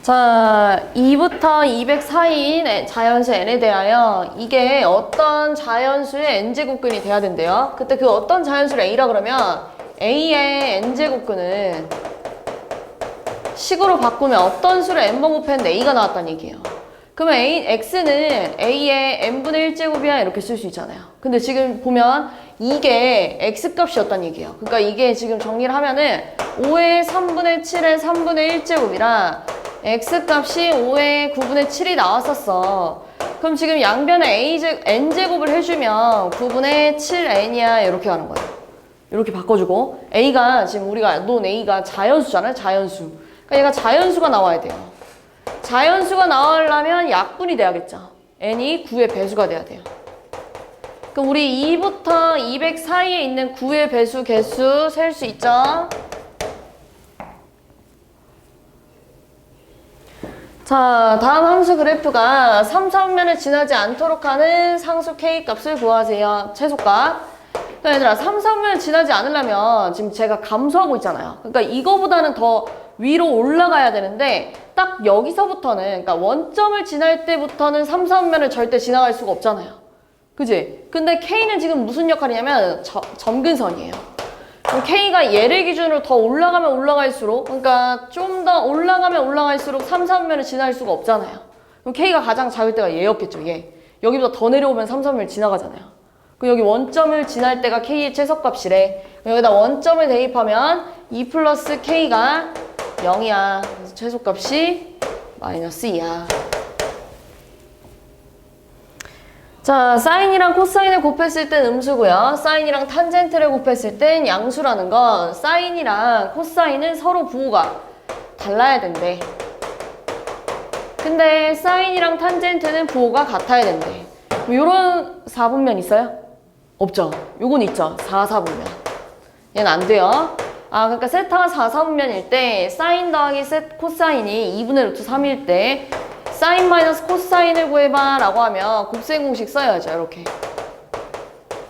자, 2부터 200 사이인 자연수 n에 대하여 이게 어떤 자연수의 n제곱근이 돼야 된대요. 그때 그 어떤 자연수를 a라 그러면 a의 n제곱근은 식으로 바꾸면 어떤 수를 n번 곱했는데 a가 나왔다는 얘기예요. 그러면 x는 a의 n분의 1제곱이야 이렇게 쓸 수 있잖아요. 근데 지금 보면 이게 x값이었다는 얘기예요. 그러니까 이게 지금 정리를 하면은 5의 3분의 7의 3분의 1제곱이라 x값이 5의 9분의 7이 나왔었어. 그럼 지금 양변에 n제곱을 해주면 9분의 7n이야 이렇게 가는 거예요. 이렇게 바꿔주고 a가 지금 우리가 논 a가 자연수잖아요. 자연수. 그러니까 얘가 자연수가 나와야 돼요. 자연수가 나오려면 약분이 돼야겠죠. n이 9의 배수가 돼야 돼요. 그럼 우리 2부터 200 사이에 있는 9의 배수 개수 셀 수 있죠? 자, 다음 함수 그래프가 3, 4분면을 지나지 않도록 하는 상수 k 값을 구하세요. 최소값. 그러니까 얘들아 3, 4분면을 지나지 않으려면 지금 제가 감소하고 있잖아요. 그러니까 이거보다는 더 위로 올라가야 되는데 딱 여기서부터는 그러니까 원점을 지날 때부터는 3, 4분면을 절대 지나갈 수가 없잖아요. 그지? 근데 K는 지금 무슨 역할이냐면 점근선이에요. K가 얘를 기준으로 더 올라가면 올라갈수록 그러니까 좀 더 올라가면 올라갈수록 3, 4분면을 지날 수가 없잖아요. 그럼 K가 가장 작을 때가 얘였겠죠. 얘. 여기보다 더 내려오면 3, 4분면을 지나가잖아요. 그럼 여기 원점을 지날 때가 K의 최소값이래. 여기다 원점을 대입하면 2 플러스 K가 0이야. 그래서 최소값이 마이너스 2야. 자, 사인이랑 코사인을 곱했을 땐 음수고요. 사인이랑 탄젠트를 곱했을 땐 양수라는 건 사인이랑 코사인은 서로 부호가 달라야 된대. 근데 사인이랑 탄젠트는 부호가 같아야 된대. 요런 4분면 있어요? 없죠? 요건 있죠? 4, 4분면. 얘는 안 돼요. 아, 그러니까 세타가 4, 4분면일 때 사인 더하기 코사인이 2분의 루트 3일 때 사인 마이너스 코사인을 구해봐 라고 하면 곱셈 공식 써야죠. 이렇게.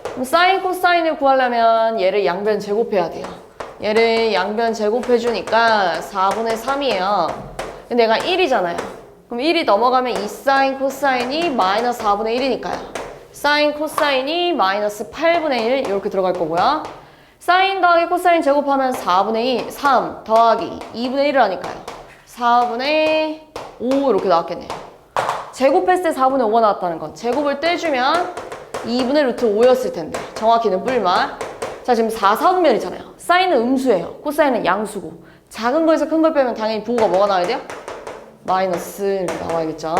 그럼 사인 코사인을 구하려면 얘를 양변 제곱해야 돼요. 얘를 양변 제곱해주니까 4분의 3이에요. 근데 얘가 1이잖아요. 그럼 1이 넘어가면 2 사인 코사인이 마이너스 4분의 1이니까요. 사인 코사인이 마이너스 8분의 1 이렇게 들어갈 거고요. 사인 더하기 코사인 제곱하면 4분의 2, 3 더하기 2분의 1을 하니까요. 4분의 5 이렇게 나왔겠네요. 제곱했을 때 4분의 5가 나왔다는 건 제곱을 떼주면 2분의 루트 5였을 텐데 정확히는 뿔만. 자, 지금 4, 4분면이잖아요. 사인은 음수예요. 코사인은 양수고 작은 거에서 큰 걸 빼면 당연히 부호가 뭐가 나와야 돼요? 마이너스 이렇게 나와야겠죠.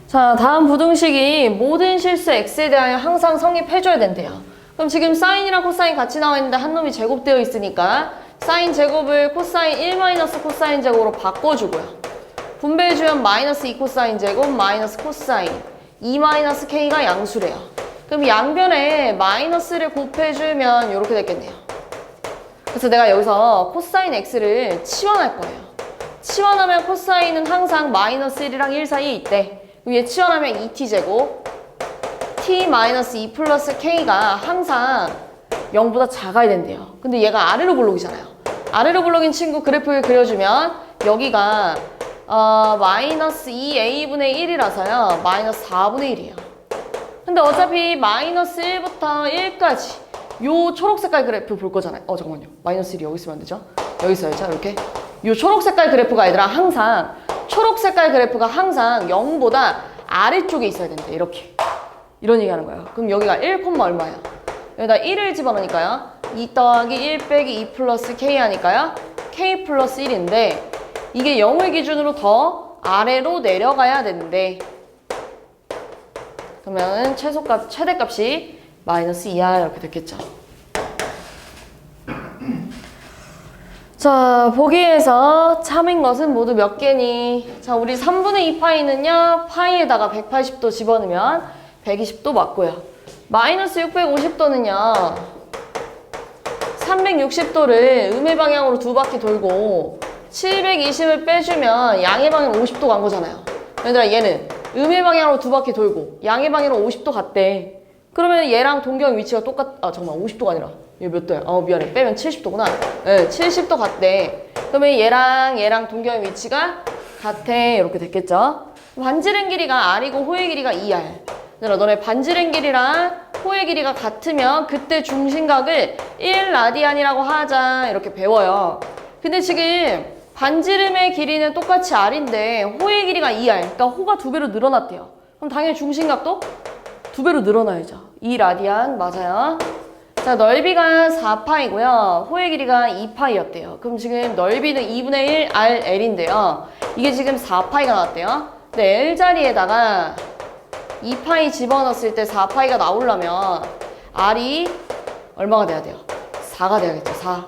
자, 다음 부등식이 모든 실수 x에 대하여 항상 성립해줘야 된대요. 그럼 지금 사인이랑 코사인 같이 나와 있는데 한 놈이 제곱되어 있으니까 사인 제곱을 코사인 1 마이너스 코사인 제곱으로 바꿔주고요. 분배해주면 마이너스 2 코사인 제곱 마이너스 코사인 2 마이너스 k가 양수래요. 그럼 양변에 마이너스를 곱해주면 이렇게 됐겠네요. 그래서 내가 여기서 코사인 x를 치환할 거예요. 치환하면 코사인은 항상 마이너스 1이랑 1 사이에 있대. 위에 치환하면 2t제곱 t-2 플러스 k가 항상 0보다 작아야 된대요. 근데 얘가 아래로 볼록이잖아요. 아래로 볼록인 친구 그래프를 그려주면 여기가 마이너스 2a분의 1이라서요. 마이너스 4분의 1이에요. 근데 어차피 마이너스 1부터 1까지 요 초록 색깔 그래프 볼 거잖아요. 잠깐만요. 마이너스 1이 여기 있으면 안 되죠? 여기 있어야죠. 이렇게. 요 초록 색깔 그래프가 얘들아 항상 초록 색깔 그래프가 항상 0보다 아래쪽에 있어야 된대. 이렇게. 이런 얘기 하는 거예요. 그럼 여기가 1, 얼마예요? 여기다 1을 집어넣으니까요. 2 더하기 1 빼기 2 플러스 k 하니까요. k 플러스 1인데 이게 0을 기준으로 더 아래로 내려가야 되는데 그러면 최대값이 마이너스 2야 이렇게 됐겠죠. 자, 보기에서 참인 것은 모두 몇 개니? 자, 우리 3분의 2 파이는요. 파이에다가 180도 집어넣으면 120도 맞고요. 마이너스 650도는요. 360도를 음의 방향으로 2바퀴 돌고 720을 빼주면 양의 방향으로 50도 간 거잖아요. 얘들아 얘는 음의 방향으로 2바퀴 돌고 양의 방향으로 50도 갔대. 그러면 얘랑 동경 위치가 잠깐만 50도가 아니라 얘 몇 도야? 미안해. 빼면 70도구나. 네, 70도 같대. 그러면 얘랑 동경의 위치가 같아. 이렇게 됐겠죠? 반지름 길이가 R이고 호의 길이가 2R. 얘들아, 너네 반지름 길이랑 호의 길이가 같으면 그때 중심각을 1라디안이라고 하자. 이렇게 배워요. 근데 지금 반지름의 길이는 똑같이 R인데 호의 길이가 2R. 그러니까 호가 2배로 늘어났대요. 그럼 당연히 중심각도 2배로 늘어나야죠. 2라디안 맞아요. 자, 넓이가 4파이고요. 호의 길이가 2파이였대요. 그럼 지금 넓이는 2분의 1 RL인데요. 이게 지금 4파이가 나왔대요. 근데 L 자리에다가 2파이 집어넣었을 때 4파이가 나오려면 R이 얼마가 돼야 돼요? 4가 돼야겠죠. 4.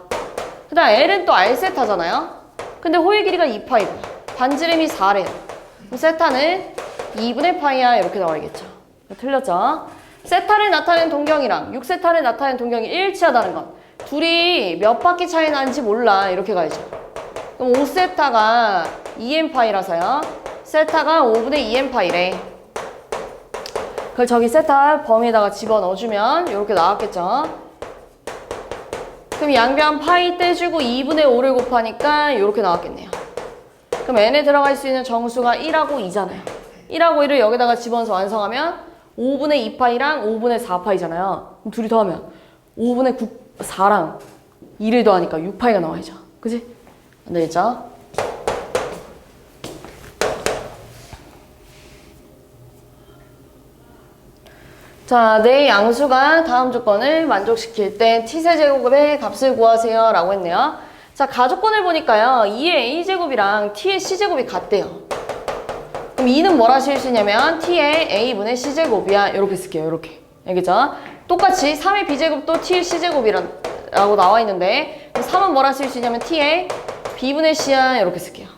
그 다음 L은 또 R세타잖아요. 근데 호의 길이가 2파이고요. 반지름이 4래요. 그럼 세타는 2분의 파이야. 이렇게 나와야겠죠. 틀렸죠? 세타를 나타낸 동경이랑 6세타를 나타낸 동경이 일치하다는 건 둘이 몇 바퀴 차이 나는지 몰라. 이렇게 가야죠. 그럼 5세타가 2n파이라서요. 세타가 5분의 2n파이래. 그걸 저기 세타 범위에다가 집어넣어주면 이렇게 나왔겠죠. 그럼 양변 파이 떼주고 2분의 5를 곱하니까 이렇게 나왔겠네요. 그럼 n에 들어갈 수 있는 정수가 1하고 2잖아요. 1하고 1을 여기다가 집어넣어서 완성하면 5분의 2파이랑 5분의 4파이잖아요. 그럼 둘이 더하면 5분의 4랑 2를 더하니까 6파이가 나와야죠. 그지? 안 되겠죠? 자, 내 양수가 다음 조건을 만족시킬 때 t세제곱의 값을 구하세요 라고 했네요. 자, 가조건을 보니까요. 2의 a제곱이랑 t의 c제곱이 같대요. 그럼 2는 뭐라 쓸 수 있냐면 t의 a분의 c제곱이야. 이렇게 쓸게요. 이렇게. 알겠죠? 똑같이 3의 b제곱도 t의 c제곱이라고 나와 있는데 3은 뭐라 쓸 수 있냐면 t의 b분의 c야. 이렇게 쓸게요.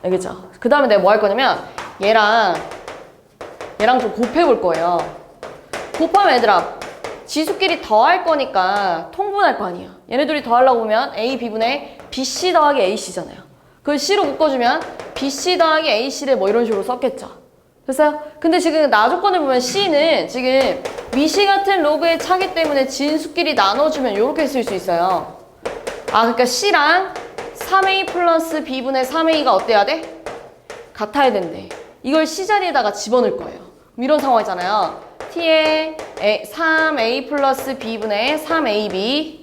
알겠죠? 그 다음에 내가 뭐 할 거냐면 얘랑 좀 곱해볼 거예요. 곱하면 얘들아 지수끼리 더할 거니까 통분할 거 아니야. 얘네들이 더하려고 보면 a, b분의 bc 더하기 ac잖아요. 그걸 c로 묶어주면 bc 더하기 ac를 뭐 이런 식으로 썼겠죠. 됐어요? 근데 지금 나 조건을 보면 c는 지금 위시 같은 로그의 차기 때문에 진수끼리 나눠주면 이렇게 쓸 수 있어요. 그러니까 c랑 3a 플러스 b분의 3a가 어때야 돼? 같아야 된대. 이걸 c 자리에다가 집어넣을 거예요. 이런 상황이잖아요. t의 3a 플러스 b분의 3ab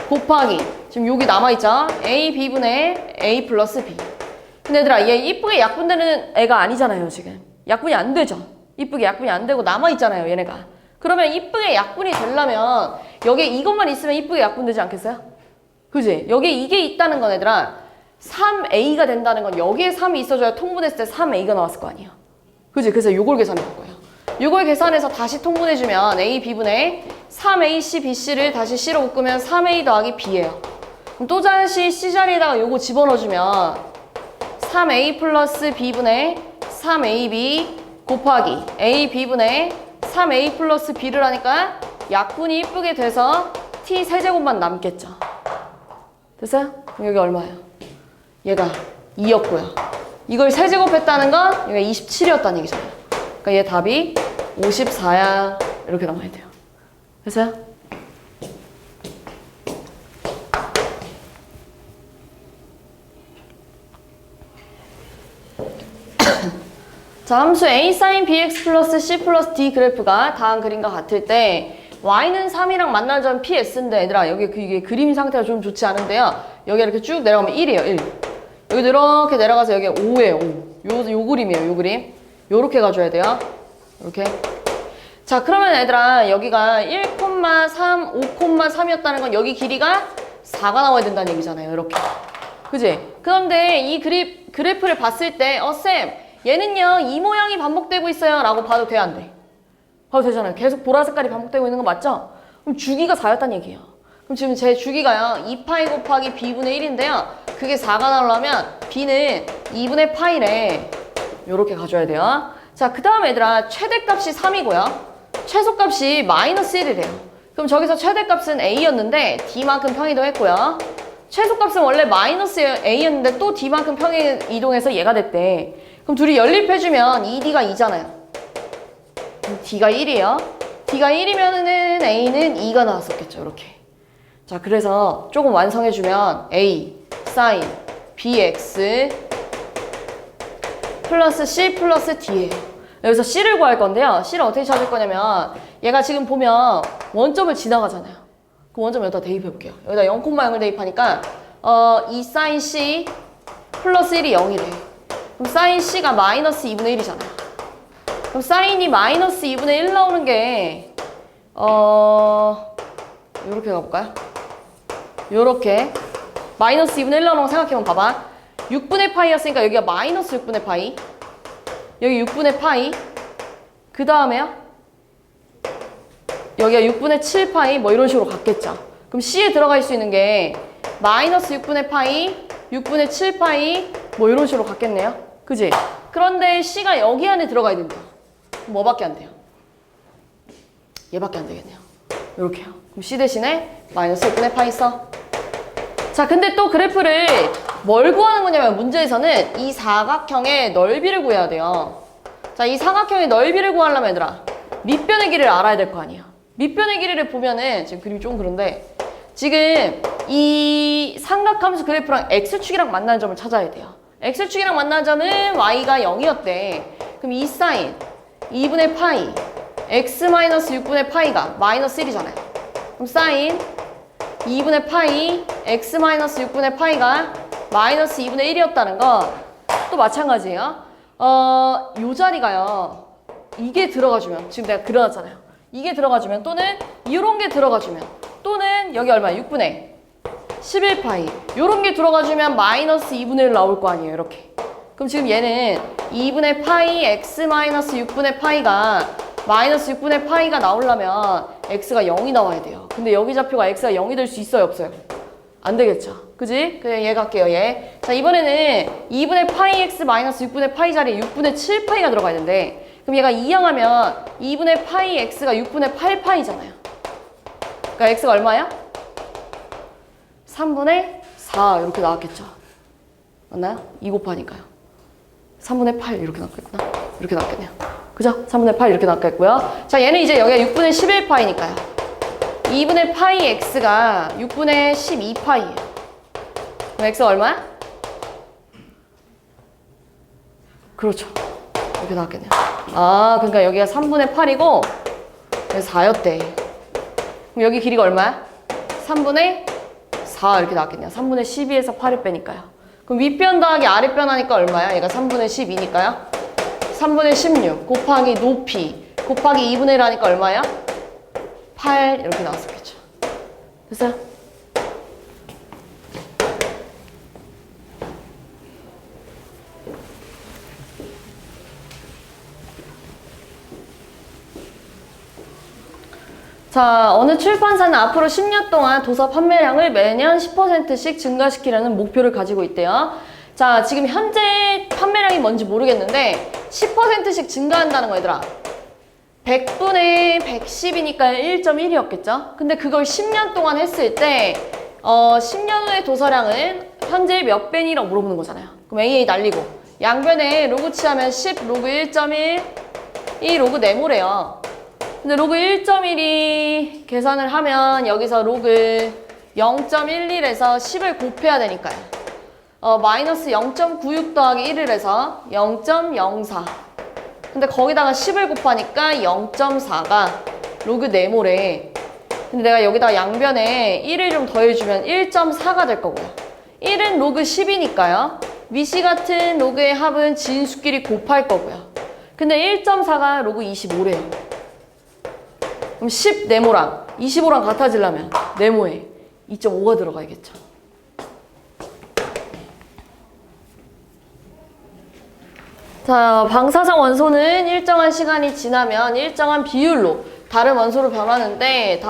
곱하기 지금 여기 남아있죠? a b분의 a 플러스 b. 근데 얘들아 얘 이쁘게 약분되는 애가 아니잖아요. 지금 약분이 안 되죠. 이쁘게 약분이 안 되고 남아있잖아요. 얘네가. 그러면 이쁘게 약분이 되려면 여기에 이것만 있으면 이쁘게 약분되지 않겠어요? 그지? 여기에 이게 있다는 건 얘들아 3a가 된다는 건 여기에 3이 있어줘야 통분했을 때 3a가 나왔을 거 아니에요. 그지? 그래서 요걸 계산해 볼 거예요. 요걸 계산해서 다시 통분해주면 a, b분의 3ac, bc를 다시 c로 묶으면 3a 더하기 b예요. 그럼 또 다시 c 자리에다가 요거 집어넣어주면 3a 플러스 b분의 3ab 곱하기 a, b분의 3a 플러스 b를 하니까 약분이 이쁘게 돼서 t 세제곱만 남겠죠. 됐어요? 그럼 여기 얼마예요? 얘가 2였고요. 이걸 세제곱했다는 건 얘가 27이었다는 얘기잖아요. 그러니까 얘 답이 54야. 이렇게 나와야 돼요. 됐어요? 자, 함수 a sin bx 플러스 c 플러스 d 그래프가 다음 그림과 같을 때 y는 3이랑 만날 점 ps인데 얘들아 여기 이게 그림 상태가 좀 좋지 않은데요. 여기 이렇게 쭉 내려가면 1이에요. 1. 여기 이렇게 내려가서 여기 5예요. 5. 요 그림이에요. 요 그림. 요렇게 가줘야 돼요. 이렇게. 자, 그러면 얘들아 여기가 1,3, 5,3이었다는 건 여기 길이가 4가 나와야 된다는 얘기잖아요. 이렇게. 그지? 그런데 이 그래프를 봤을 때 쌤 얘는요 이 모양이 반복되고 있어요 라고 봐도 돼 안 돼? 봐도 되잖아요. 계속 보라 색깔이 반복되고 있는 거 맞죠? 그럼 주기가 4였다는 얘기예요. 그럼 지금 제 주기가요 2파이 곱하기 b분의 1인데요 그게 4가 나오려면 b는 2분의 파이래. 요렇게 가져야 돼요. 자, 그 다음에 얘들아 최대값이 3이고요 최소값이 마이너스 1이래요. 그럼 저기서 최대값은 a였는데 d만큼 평이동했고요 최소값은 원래 마이너스 a였는데 또 d만큼 평이 이동해서 얘가 됐대. 그럼 둘이 연립해주면 2d가 2잖아요. d가 1이에요. d가 1이면은 a는 2가 나왔었겠죠. 이렇게. 자, 그래서 조금 완성해주면 A 사인 bx 플러스 c 플러스 d예요. 여기서 c를 구할 건데요. c를 어떻게 찾을 거냐면 얘가 지금 보면 원점을 지나가잖아요. 그 원점 여기다 대입해 볼게요. 여기다 0,0을 대입하니까 2 사인 c 플러스 1이 0이래. 그럼 사인 c가 마이너스 2분의 1이잖아요. 그럼 사인이 마이너스 2분의 1 나오는 게 요렇게 가볼까요? 요렇게 마이너스 2분의 1 나오는 거 생각해보면 봐봐. 6분의 파이였으니까 여기가 마이너스 6분의 파이, 여기 6분의 파이, 그 다음에요 여기가 6분의 7 파이 뭐 이런 식으로 갔겠죠. 그럼 C에 들어갈 수 있는 게 마이너스 6분의 파이, 6분의 7 파이 뭐 이런 식으로 갔겠네요. 그지? 그런데 C가 여기 안에 들어가야 된대요. 뭐밖에 안 돼요? 얘밖에 안 되겠네요. 이렇게요. 그럼 C 대신에 마이너스 6분의 파이 써. 자, 근데 또 그래프를 뭘 구하는 거냐면 문제에서는 이 사각형의 넓이를 구해야 돼요. 자, 이 사각형의 넓이를 구하려면 얘들아 밑변의 길이를 알아야 될 거 아니에요. 밑변의 길이를 보면은 지금 그림이 조금 그런데 지금 이 삼각함수 그래프랑 x축이랑 만나는 점을 찾아야 돼요. x축이랑 만나는 점은 y가 0이었대. 그럼 이 사인 2분의 파이 x 마이너스 6분의 파이가 마이너스 1이잖아요. 그럼 사인 2분의 파이 x 마이너스 6분의 파이가 마이너스 2분의 1이었다는 거 또 마찬가지예요. 요 자리가요. 이게 들어가주면 지금 내가 그려놨잖아요. 이게 들어가주면 또는 이런 게 들어가주면 또는 여기 얼마 6분의 11파이 요런 게 들어가주면 마이너스 2분의 1 나올 거 아니에요. 이렇게. 그럼 지금 얘는 2분의 파이 x 마이너스 6분의 파이가 마이너스 6분의 파이가 나오려면 x가 0이 나와야 돼요. 근데 여기 좌표가 x가 0이 될 수 있어요? 없어요? 안 되겠죠. 그지? 그냥 얘 갈게요. 얘. 자, 이번에는 2분의 파이 x 마이너스 6분의 파이 자리에 6분의 7 파이가 들어가야 되는데 그럼 얘가 이항하면 2분의 파이 x가 6분의 8 파이잖아요. 그러니까 x가 얼마야? 3분의 4 이렇게 나왔겠죠. 맞나요? 2 곱하니까요. 3분의 8 이렇게 나왔겠구나. 이렇게 나왔겠네요. 그죠? 3분의 8 이렇게 나왔겠고요. 자, 얘는 이제 여기가 6분의 11 파이니까요. 2분의 파이 x가 6분의 12 파이예요. 그럼 x가 얼마야? 그렇죠. 이렇게 나왔겠네요. 아, 그러니까 여기가 3분의 8이고 여기 4였대. 그럼 여기 길이가 얼마야? 3분의 4 이렇게 나왔겠네요. 3분의 12에서 8을 빼니까요. 그럼 윗변 더하기 아랫변 하니까 얼마야? 얘가 3분의 12니까요. 3분의 16 곱하기 높이 곱하기 2분의 1 하니까 얼마야? 8 이렇게 나왔었겠죠. 됐어요? 자, 어느 출판사는 앞으로 10년 동안 도서 판매량을 매년 10%씩 증가시키려는 목표를 가지고 있대요. 자, 지금 현재 판매량이 뭔지 모르겠는데 10%씩 증가한다는 거 얘들아. 100분의 110이니까 1.1이었겠죠? 근데 그걸 10년 동안 했을 때 10년 후의 도서량은 현재 몇 배니라고 물어보는 거잖아요. 그럼 AA 날리고 양변에 로그 취하면 10 로그 1.1 이 로그 네모래요. 근데 로그 1.1이 계산을 하면 여기서 로그 0.11에서 10을 곱해야 되니까요. 마이너스 0.96 더하기 1을 해서 0.04. 근데 거기다가 10을 곱하니까 0.4가 로그 네모래. 근데 내가 여기다가 양변에 1을 좀 더해주면 1.4가 될 거고요. 1은 로그 10이니까요. 미시 같은 로그의 합은 진수끼리 곱할 거고요. 근데 1.4가 로그 25래요. 그럼 10 네모랑 25랑 같아지려면 네모에 2.5가 들어가야겠죠. 자, 방사성 원소는 일정한 시간이 지나면 일정한 비율로 다른 원소로 변하는데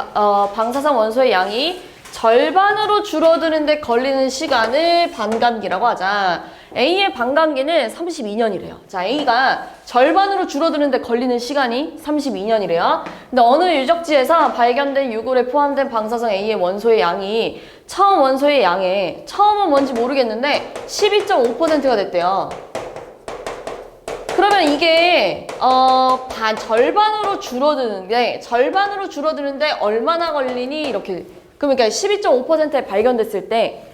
방사성 원소의 양이 절반으로 줄어드는데 걸리는 시간을 반감기라고 하자. A의 반감기는 32년이래요. 자, A가 절반으로 줄어드는데 걸리는 시간이 32년이래요. 근데 어느 유적지에서 발견된 유골에 포함된 방사성 A의 원소의 양이 처음 원소의 양의 처음은 뭔지 모르겠는데 12.5%가 됐대요. 그러면 이게 절반으로 줄어드는데 얼마나 걸리니 이렇게 그러니까 12.5%에 발견됐을 때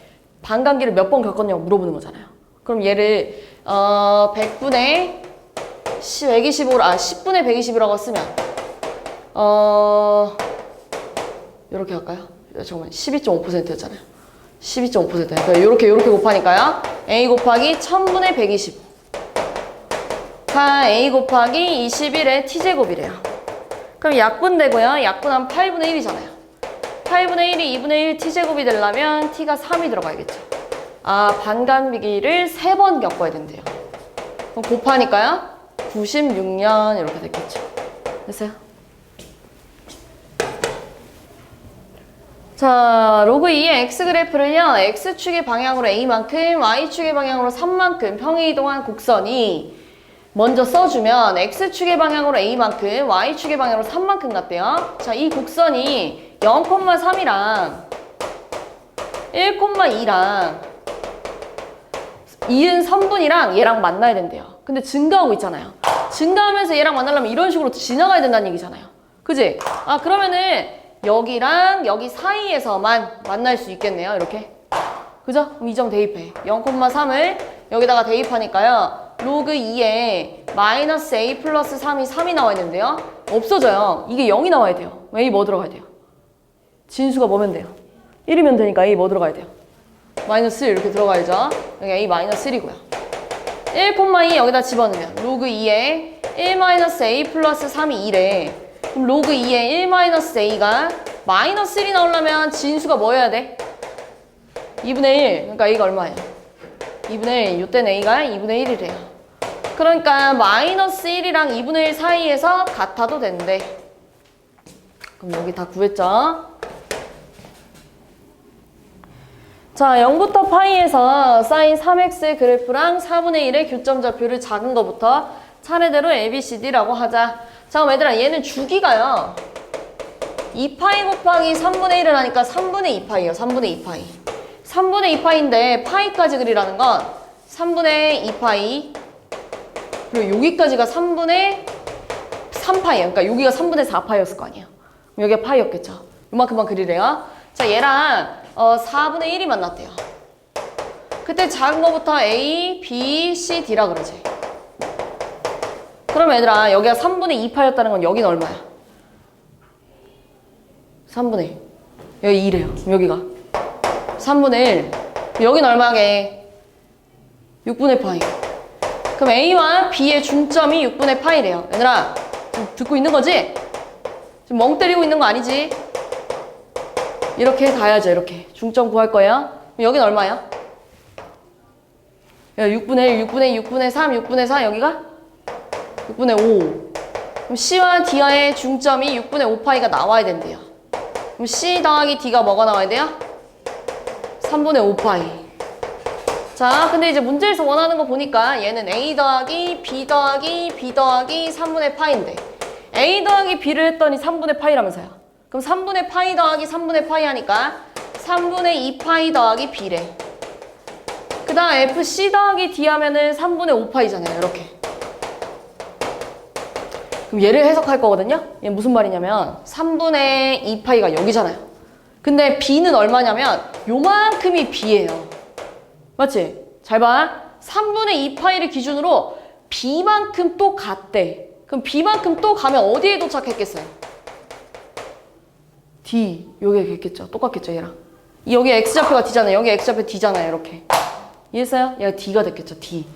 반감기를 몇 번 겪었냐고 물어보는 거잖아요. 그럼 얘를 100분의 120으로 10분의 120이라고 쓰면 이렇게 할까요? 잠깐만 12.5%였잖아요. 12.5%. 그러니까 이렇게 곱하니까요. A 곱하기 1000분의 120 가 A 곱하기 21의 t제곱이래요. 그럼 약분되고요. 약분하면 8분의 1이잖아요. 8분의 1이 2분의 1 t제곱이 되려면 t가 3이 들어가야겠죠. 반감기를 3번 겪어야 된대요. 그럼 곱하니까요. 96년 이렇게 됐겠죠. 됐어요? 자, 로그 2의 x그래프를요. x축의 방향으로 a만큼, y축의 방향으로 3만큼 평행이동한 곡선이 먼저 써주면 x축의 방향으로 a만큼, y축의 방향으로 3만큼 같대요. 자, 이 곡선이 0,3이랑 1,2랑 2은 3분이랑 얘랑 만나야 된대요. 근데 증가하고 있잖아요. 증가하면서 얘랑 만나려면 이런 식으로 지나가야 된다는 얘기잖아요. 그지? 그러면은 여기랑 여기 사이에서만 만날 수 있겠네요. 이렇게. 그죠? 그럼 이 점 대입해. 0,3을 여기다가 대입하니까요. 로그 2에 마이너스 a 플러스 3이 3이 나와야 되는데요. 없어져요. 이게 0이 나와야 돼요. a 뭐 들어가야 돼요? 진수가 뭐면 돼요? 1이면 되니까 a 뭐 들어가야 돼요? 마이너스 1 이렇게 들어가야죠. 여기 a 마이너스 1이고요. 1,2 여기다 집어넣으면 로그 2에 1-a 플러스 3이 2래. 그럼 로그 2에 1-a가 마이너스 1이 나오려면 진수가 뭐여야 돼? 2분의 1. 그러니까 a가 얼마예요? 2분의 1. 이때는 a가 2분의 1이래요. 그러니까 마이너스 1이랑 2분의 1 사이에서 같아도 된대. 그럼 여기 다 구했죠? 자, 0부터 파이에서 사인 3x 그래프랑 4분의 1의 교점 좌표를 작은 거부터 차례대로 ABCD라고 하자. 자, 그럼 얘들아, 얘는 주기가요. 2파이 곱하기 3분의 1을 하니까 3분의 2파이예요. 3분의 2파이. 3분의 2파이인데 파이까지 그리라는 건 3분의 2파이 그리고 여기까지가 3분의 3파이예요. 그러니까 여기가 3분의 4파이였을 거 아니에요. 그럼 여기가 파이였겠죠. 요만큼만 그리래요. 자, 얘랑 4분의 1이 만났대요. 그때 작은 거부터 A, B, C, D라 그러지. 그럼 얘들아, 여기가 3분의 2파였다는 건 여기는 얼마야? 3분의 1. 여기 2래요. 그럼 여기가 3분의 1. 여기는 얼마게? 6분의 파이. 그럼 A와 B의 중점이 6분의 파이래요. 얘들아, 지금 듣고 있는 거지? 지금 멍 때리고 있는 거 아니지? 이렇게 가야죠. 이렇게. 중점 구할 거예요. 그럼 여기는 얼마야? 6분의 1, 6분의 2, 6분의 3, 6분의 4 여기가? 6분의 5. 그럼 C와 D와의 중점이 6분의 5파이가 나와야 된대요. 그럼 C 더하기 D가 뭐가 나와야 돼요? 3분의 5파이. 자, 근데 이제 문제에서 원하는 거 보니까 얘는 A 더하기 B 더하기 B 더하기 3분의 파이인데 A 더하기 B를 했더니 3분의 파이라면서요. 그럼 3분의 파이 더하기 3분의 파이 하니까 3분의 2파이 더하기 B래. 그 다음 FC 더하기 D 하면은 3분의 5파이잖아요. 이렇게. 그럼 얘를 해석할 거거든요. 얘 무슨 말이냐면 3분의 2파이가 여기잖아요. 근데 B는 얼마냐면 요만큼이 B예요. 맞지? 잘 봐. 3분의 2파이를 기준으로 B만큼 또 갔대. 그럼 B만큼 또 가면 어디에 도착했겠어요? D. 여기에 겠겠죠. 똑같겠죠, 얘랑. 여기 X좌표가 D잖아요. 여기 X좌표 D잖아요. 이렇게. 이해했어요? 얘가 D가 됐겠죠, D.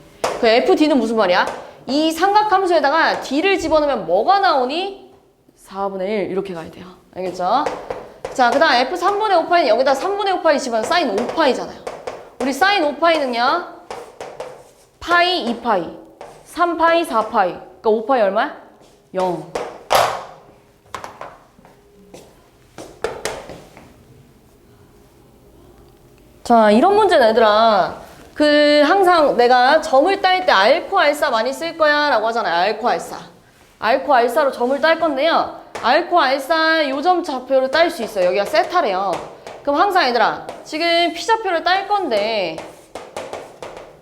그 FD는 무슨 말이야? 이 삼각함수에다가 D를 집어넣으면 뭐가 나오니? 4분의 1 이렇게 가야 돼요. 알겠죠? 자, 그 다음 F 3분의 5파이는 여기다 3분의 5파이 집어넣으면 사인 5파이잖아요. 우리 사인 5파이는요. 파이 2파이, 3파이 4파이. 그러니까 5파이 얼마야? 0. 자, 이런 문제는 얘들아, 항상 내가 점을 딸 때 알코 알사 많이 쓸 거야 라고 하잖아요. 알코 알사. 알코 알사로 점을 딸 건데요. 알코 알사 요점 좌표를 딸 수 있어요. 여기가 세타래요. 그럼 항상 얘들아, 지금 P좌표를 딸 건데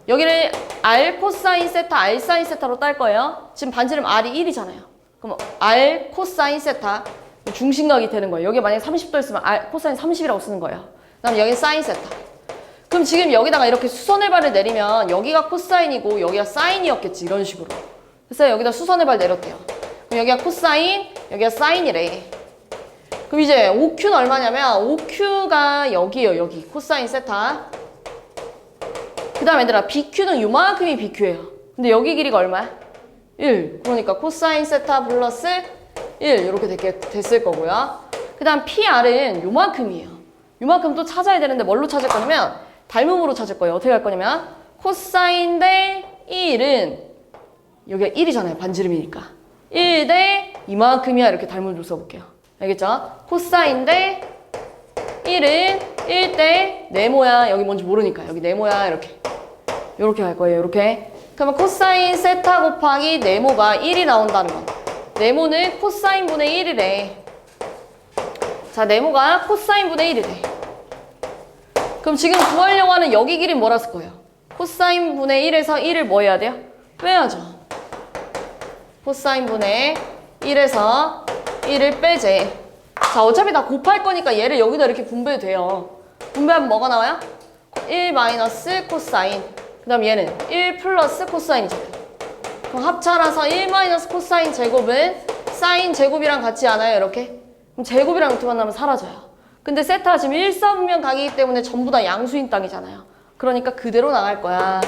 여기를 R 코사인 세타, R 사인 세타로 딸 거예요. 지금 반지름 R이 1이잖아요. 그럼 R 코사인 세타, 중심각이 되는 거예요. 여기 만약에 30도 있으면 코사인 30이라고 쓰는 거예요. 그다음 여기 사인 세타. 그럼 지금 여기다가 이렇게 수선의 발을 내리면 여기가 코사인이고 여기가 사인이었겠지. 이런 식으로. 그래서 여기다 수선의 발 내렸대요. 그럼 여기가 코사인, 여기가 사인이래. 그럼 이제 OQ는 얼마냐면 OQ가 여기예요. 여기 코사인 세타. 그 다음 얘들아 BQ는 요만큼이 BQ예요. 근데 여기 길이가 얼마야? 1. 그러니까 코사인 세타 플러스 1 이렇게 됐을 거고요. 그 다음 PR은 요만큼이에요. 요만큼 또 찾아야 되는데 뭘로 찾을 거냐면 닮음으로 찾을 거예요. 어떻게 할 거냐면 코사인 대 1은 여기가 1이잖아요. 반지름이니까 1 대 이만큼이야. 이렇게 닮음으로 써볼게요. 알겠죠? 코사인 대 1은 1 대 네모야. 여기 뭔지 모르니까 여기 네모야. 이렇게 할 거예요. 이렇게. 그러면 코사인 세타 곱하기 네모가 1이 나온다는 건 네모는 코사인 분의 1이래. 자, 네모가 코사인 분의 1이래. 그럼 지금 구하려고 하는 여기 길이는 뭐라 쓸 거예요? 코사인 분의 1에서 1을 뭐 해야 돼요? 빼야죠. 코사인 분의 1에서 1을 빼재. 자, 어차피 다 곱할 거니까 얘를 여기다 이렇게 분배해도 돼요. 분배하면 뭐가 나와요? 1 마이너스 코사인. 그 다음 얘는 1 플러스 코사인이잖아요. 그럼 합쳐라서 1 마이너스 코사인 제곱은 사인 제곱이랑 같지 않아요? 이렇게? 그럼 제곱이랑 루트 만나면 사라져요. 근데 세타 지금 1사분면 각이기 때문에 전부 다 양수인 땅이잖아요. 그러니까 그대로 나갈 거야.